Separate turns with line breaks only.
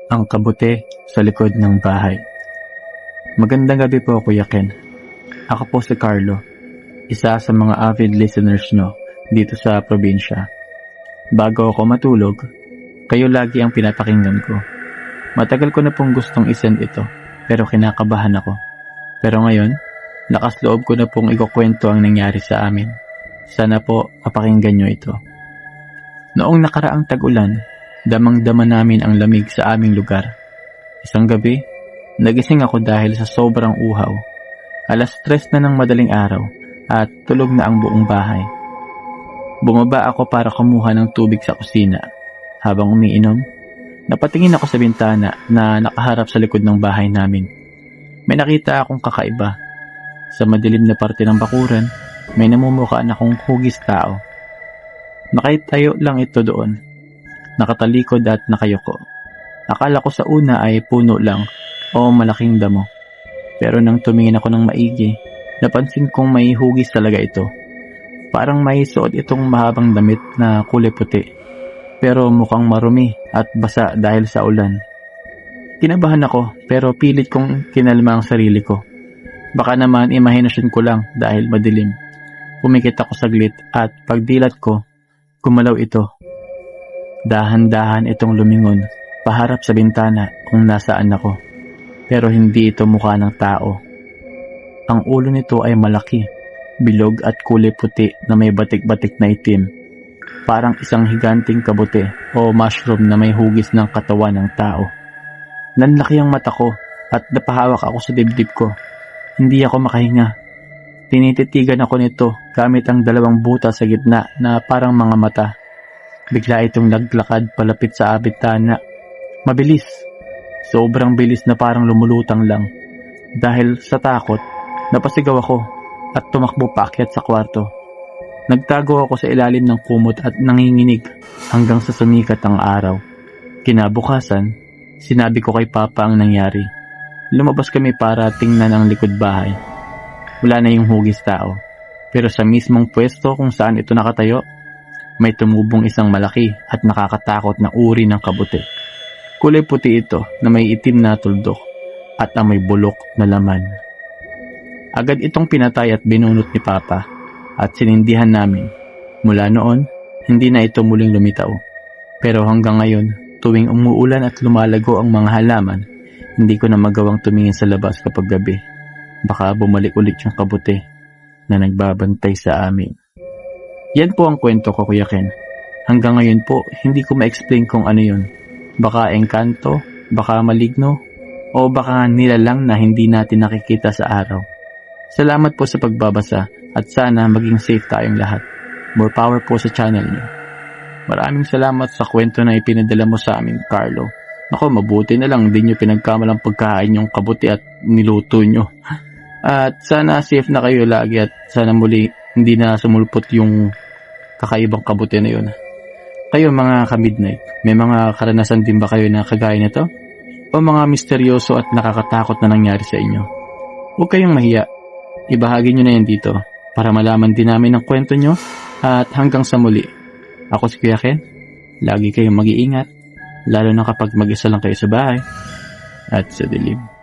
Ang kabuti sa likod ng bahay. Magandang gabi po, Kuya Ken. Ako po si Carlo, isa sa mga avid listeners nyo dito sa probinsya. Bago ako matulog, kayo lagi ang pinapakinggan ko. Matagal ko na pong gustong isend ito, pero kinakabahan ako. Pero ngayon, lakas loob ko na pong ikukwento ang nangyari sa amin. Sana po mapakinggan nyo ito. Noong nakaraang tag-ulan, damang-dama namin ang lamig sa aming lugar. Isang gabi, nagising ako dahil sa sobrang uhaw. 3:00 na ng madaling araw at tulog na ang buong bahay. Bumaba ako para kumuha ng tubig sa kusina. Habang umiinom, napatingin ako sa bintana na nakaharap sa likod ng bahay namin. May nakita akong kakaiba. Sa madilim na parte ng bakuran, may namumukhaan akong hugis tao. Nakitayo lang ito doon, nakatalikod at nakayuko. Akala ko sa una ay puno lang o malaking damo. Pero nang tumingin ako ng maigi, napansin kong may hugis talaga ito. Parang may suot itong mahabang damit na kulay puti, pero mukhang marumi at basa dahil sa ulan. Kinabahan ako pero pilit kong kinalma ang sarili ko. Baka naman imahinasyon ko lang dahil madilim. Pumikit ako saglit at pagdilat ko, gumalaw ito. Dahan-dahan itong lumingon paharap sa bintana kung nasaan ako. Pero hindi ito mukha ng tao. Ang ulo nito ay malaki, bilog at kulay puti na may batik-batik na itim. Parang isang higanting kabote o mushroom na may hugis ng katawan ng tao. Nanlaki ang mata ko at napahawak ako sa dibdib ko. Hindi ako makahinga. Tinititigan ako nito gamit ang dalawang buta sa gitna na parang mga mata. Bigla itong naglakad palapit sa bintana. Mabilis. Sobrang bilis na parang lumulutang lang. Dahil sa takot, napasigaw ako at tumakbo paakyat sa kwarto. Nagtago ako sa ilalim ng kumot at nanginginig hanggang sa sumikat ang araw. Kinabukasan, sinabi ko kay Papa ang nangyari. Lumabas kami para tingnan ang likod bahay. Wala na yung hugis tao. Pero sa mismong pwesto kung saan ito nakatayo, may tumubong isang malaki at nakakatakot na uri ng kabote. Kulay puti ito na may itim na tuldok at may bulok na laman. Agad itong pinatay at binunot ni Papa at sinindihan namin. Mula noon, hindi na ito muling lumitaw. Pero hanggang ngayon, tuwing umuulan at lumalago ang mga halaman, hindi ko na magawang tumingin sa labas kapag gabi. Baka bumalik ulit yung kabote na nagbabantay sa amin. Yan po ang kwento ko, Kuya Ken. Hanggang ngayon po, hindi ko ma-explain kung ano yun. Baka engkanto, baka maligno, o baka nilalang na hindi natin nakikita sa araw. Salamat po sa pagbabasa at sana maging safe tayong lahat. More power po sa channel niyo. Maraming salamat sa kwento na ipinadala mo sa amin, Carlo. Ako, mabuti na lang din nyo pinagkamalang pagkain yung kabuti at niluto nyo. At sana safe na kayo lagi at sana muli hindi na sumulpot yung kakaibang kabuti na yun. Kayo mga ka-midnight, may mga karanasan din ba kayo na kagaya nito? O mga misteryoso at nakakatakot na nangyari sa inyo? Huwag kayong mahiya. Ibahagi nyo na yan dito para malaman din namin ang kwento nyo at hanggang sa muli. Ako si Kuya Ken. Lagi kayong mag-iingat, lalo na kapag mag-isa lang kayo sa bahay at sa dilim.